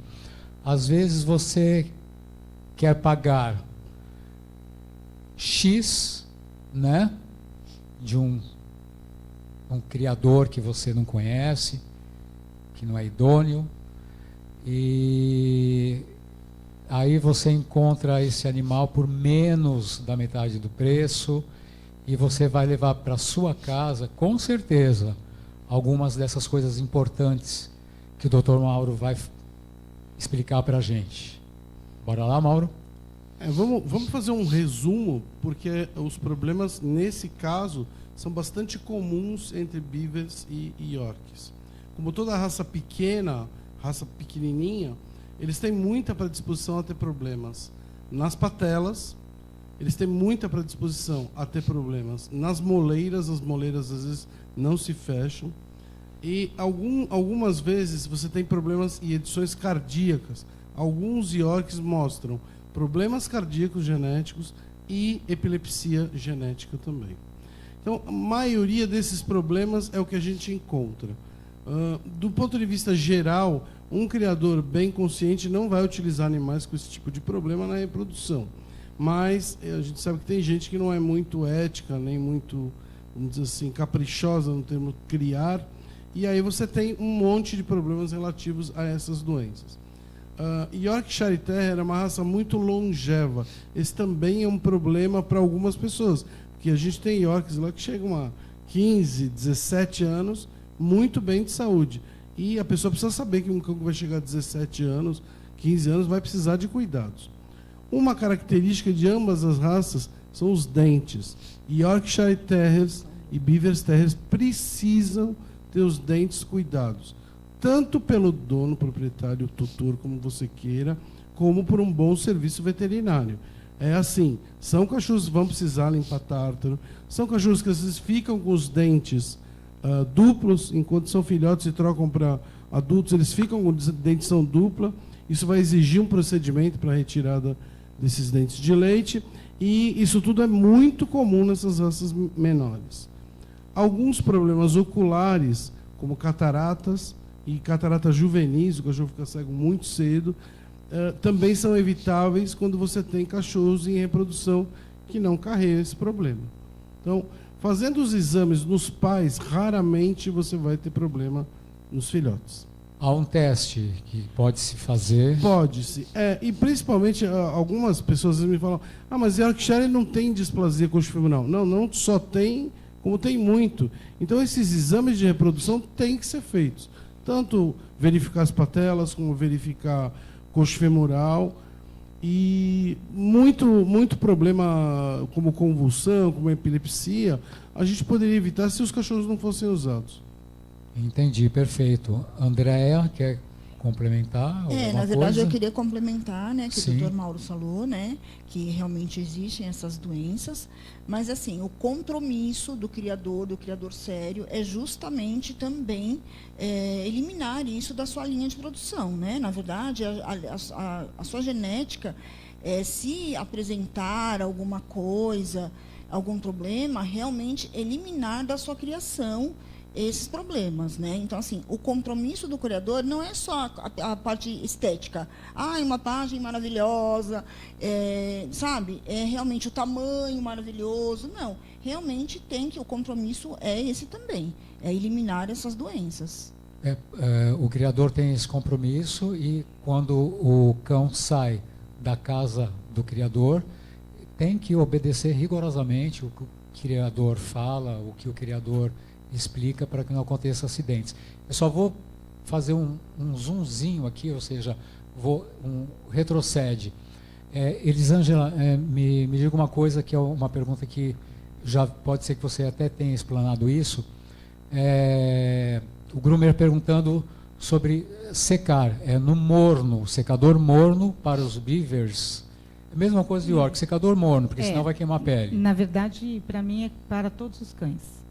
às vezes você quer pagar X, né, de um criador que você não conhece, que não é idôneo, e aí você encontra esse animal por menos da metade do preço e você vai levar para sua casa, com certeza, algumas dessas coisas importantes que o Dr. Mauro vai explicar para a gente. Bora lá, Mauro? Vamos fazer um resumo, porque os problemas, nesse caso, são bastante comuns entre Beavers e Yorks. Como toda raça pequena, raça pequenininha, eles têm muita predisposição a ter problemas nas patelas, eles têm muita predisposição a ter problemas nas moleiras, as moleiras às vezes não se fecham, e algumas vezes você tem problemas e edições cardíacas. Alguns Yorks mostram problemas cardíacos genéticos e epilepsia genética também. Então, a maioria desses problemas é o que a gente encontra. Do ponto de vista geral, um criador bem consciente não vai utilizar animais com esse tipo de problema na reprodução. Mas a gente sabe que tem gente que não é muito ética, nem muito, vamos dizer assim, caprichosa no termo criar, e aí você tem um monte de problemas relativos a essas doenças. Yorkshire Terrier é uma raça muito longeva. Esse também é um problema para algumas pessoas, porque a gente tem Yorks lá que chegam a 15, 17 anos, muito bem de saúde. E a pessoa precisa saber que um cão que vai chegar a 17 anos, 15 anos, vai precisar de cuidados. Uma característica de ambas as raças são os dentes. Yorkshire Terriers e Beaver Terriers precisam ter os dentes cuidados, tanto pelo dono, proprietário, tutor, como você queira, como por um bom serviço veterinário. É assim, são cachorros que vão precisar limpar tártaro, são cachorros que às vezes ficam com os dentes duplos, enquanto são filhotes e trocam para adultos, eles ficam com dentição dupla. Isso vai exigir um procedimento para a retirada desses dentes de leite, e isso tudo é muito comum nessas raças menores. Alguns problemas oculares, como cataratas e cataratas juvenis, o cachorro fica cego muito cedo, também são evitáveis quando você tem cachorros em reprodução que não carregam esse problema. Então, fazendo os exames nos pais, raramente você vai ter problema nos filhotes. Há um teste que pode-se fazer? Pode-se. E principalmente, algumas pessoas me falam, mas Yorkshire não tem displasia coxofemoral. Não só tem, como tem muito. Então, esses exames de reprodução têm que ser feitos. Tanto verificar as patelas, como verificar coxo femoral. E muito problema, como convulsão, como epilepsia, a gente poderia evitar se os cachorros não fossem usados. Entendi, perfeito. Andréa, quer complementar alguma coisa? Na verdade, eu queria complementar, né, que Sim. o Dr. Mauro falou, né, que realmente existem essas doenças, mas assim, o compromisso do criador sério, é justamente também eliminar isso da sua linha de produção, né? Na verdade, a sua genética, se apresentar alguma coisa, algum problema, realmente eliminar da sua criação esses problemas, né? Então, assim, o compromisso do criador não é só a parte estética. Uma pagem maravilhosa, sabe? É realmente o tamanho maravilhoso. Não, realmente o compromisso é esse também, é eliminar essas doenças. O criador tem esse compromisso e quando o cão sai da casa do criador, tem que obedecer rigorosamente o que o criador fala, o que o criador explica, para que não aconteça acidentes. Eu só vou fazer um zoomzinho aqui, ou seja, retrocede. Elisângela, me diga uma coisa, que é uma pergunta que já pode ser que você até tenha explanado isso. O groomer perguntando sobre secar. No morno, secador morno para os beavers. É a mesma coisa de York, secador morno, porque senão vai queimar a pele. Na verdade, para mim, é para todos os cães.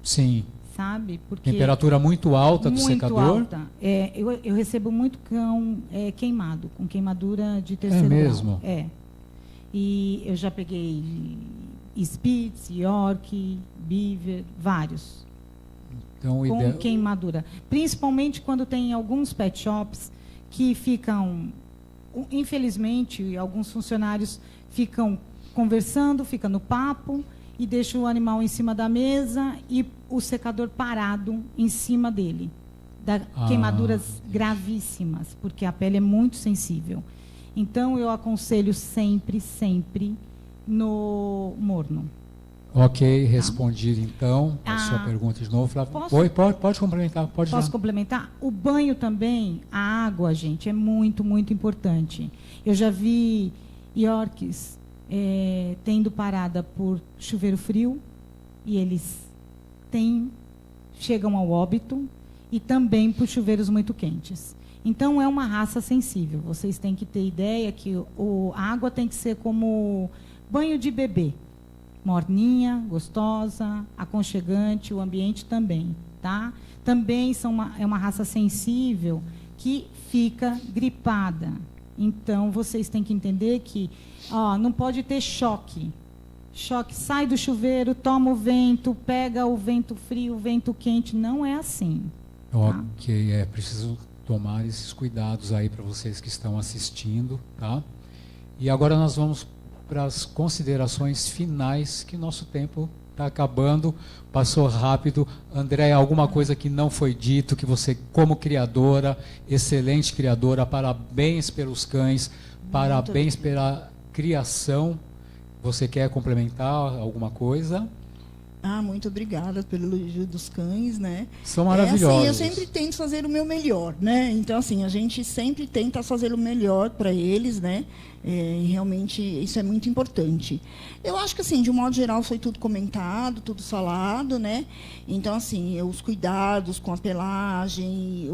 Sim. Sabe? Porque temperatura muito alta do secador? Muito alta. Eu recebo muito cão queimado, com queimadura de terceiro grau. É mesmo? E eu já peguei Spitz, York, Beaver, vários. Então, com queimadura. Principalmente quando tem alguns pet shops que ficam, infelizmente, alguns funcionários ficam conversando, ficam no papo, e deixo o animal em cima da mesa e o secador parado em cima dele. Dá queimaduras gravíssimas, porque a pele é muito sensível. Então, eu aconselho sempre, sempre no morno. Ok, respondido então a sua pergunta de novo, Flávio. Oi, pode complementar, pode Posso dar. complementar? O banho também, a água, gente, é muito, muito importante. Eu já vi Yorks tendo parada por chuveiro frio, e eles chegam ao óbito, e também por chuveiros muito quentes. Então, é uma raça sensível. Vocês têm que ter ideia que a água tem que ser como banho de bebê. Morninha, gostosa, aconchegante, o ambiente também, tá? Também é uma raça sensível que fica gripada. Então, vocês têm que entender que não pode ter choque. Choque, sai do chuveiro, toma o vento, pega o vento frio, o vento quente. Não é assim. Tá? Ok, é preciso tomar esses cuidados aí para vocês que estão assistindo, tá? E agora nós vamos para as considerações finais, que nosso tempo está acabando, passou rápido. Andréia, alguma coisa que não foi dito, que você, como criadora, excelente criadora, parabéns pelos cães, parabéns pela criação. Você quer complementar alguma coisa? Muito obrigada pelo elogio dos cães, né? São maravilhosos. Assim, eu sempre tento fazer o meu melhor, né? Então, assim, a gente sempre tenta fazer o melhor para eles, né? E realmente isso é muito importante. Eu acho que, assim, de um modo geral, foi tudo comentado, tudo falado, né? Então, assim, os cuidados com a pelagem,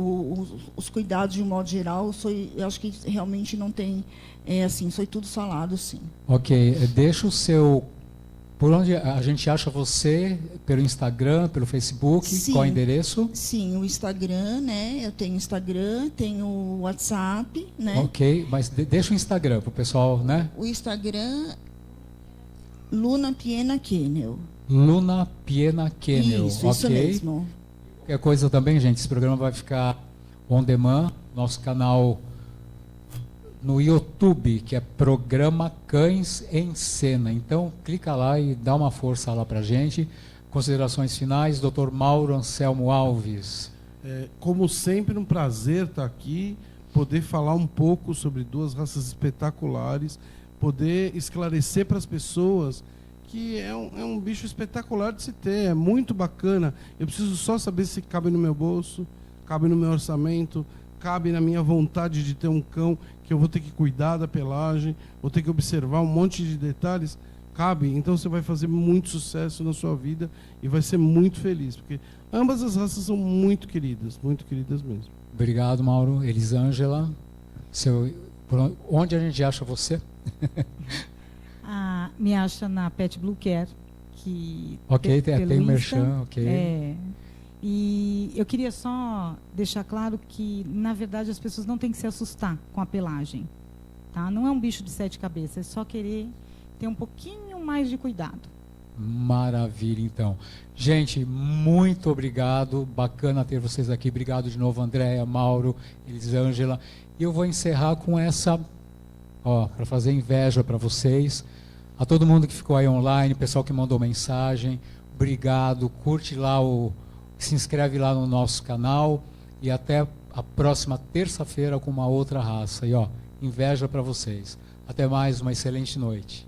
os cuidados de um modo geral, eu acho que realmente não tem, assim, foi tudo falado, sim. Ok, deixa o seu... Por onde a gente acha você? Pelo Instagram, pelo Facebook? Sim, qual é o endereço? Sim, o Instagram, né? Eu tenho Instagram, tenho o WhatsApp, né? Ok, mas deixa o Instagram para o pessoal, né? O Instagram, Luna Piena Kennel. Luna Piena Kennel. Isso mesmo. Qualquer coisa também, gente, esse programa vai ficar on demand, nosso canal no YouTube, que é Programa Cães em Cena. Então, clica lá e dá uma força lá para a gente. Considerações finais, Dr. Mauro Anselmo Alves. Como sempre, um prazer estar aqui, poder falar um pouco sobre duas raças espetaculares, poder esclarecer para as pessoas que é um bicho espetacular de se ter, é muito bacana. Eu preciso só saber se cabe no meu bolso, cabe no meu orçamento, cabe na minha vontade de ter um cão que eu vou ter que cuidar da pelagem, vou ter que observar um monte de detalhes. Cabe, então você vai fazer muito sucesso na sua vida e vai ser muito feliz, porque ambas as raças são muito queridas mesmo. Obrigado, Mauro. Elisângela, onde a gente acha você? Me acha na Pet Blue Care, que ok, tem o Insta, merchan, ok. E eu queria só deixar claro que, na verdade, as pessoas não têm que se assustar com a pelagem. Tá? Não é um bicho de 7 cabeças, é só querer ter um pouquinho mais de cuidado. Maravilha, então. Gente, muito obrigado. Bacana ter vocês aqui. Obrigado de novo, Andréia, Mauro, Elisângela. E eu vou encerrar com essa, para fazer inveja para vocês. A todo mundo que ficou aí online, pessoal que mandou mensagem, obrigado. Curte lá se inscreve lá no nosso canal e até a próxima terça-feira com uma outra raça. E inveja para vocês. Até mais, uma excelente noite.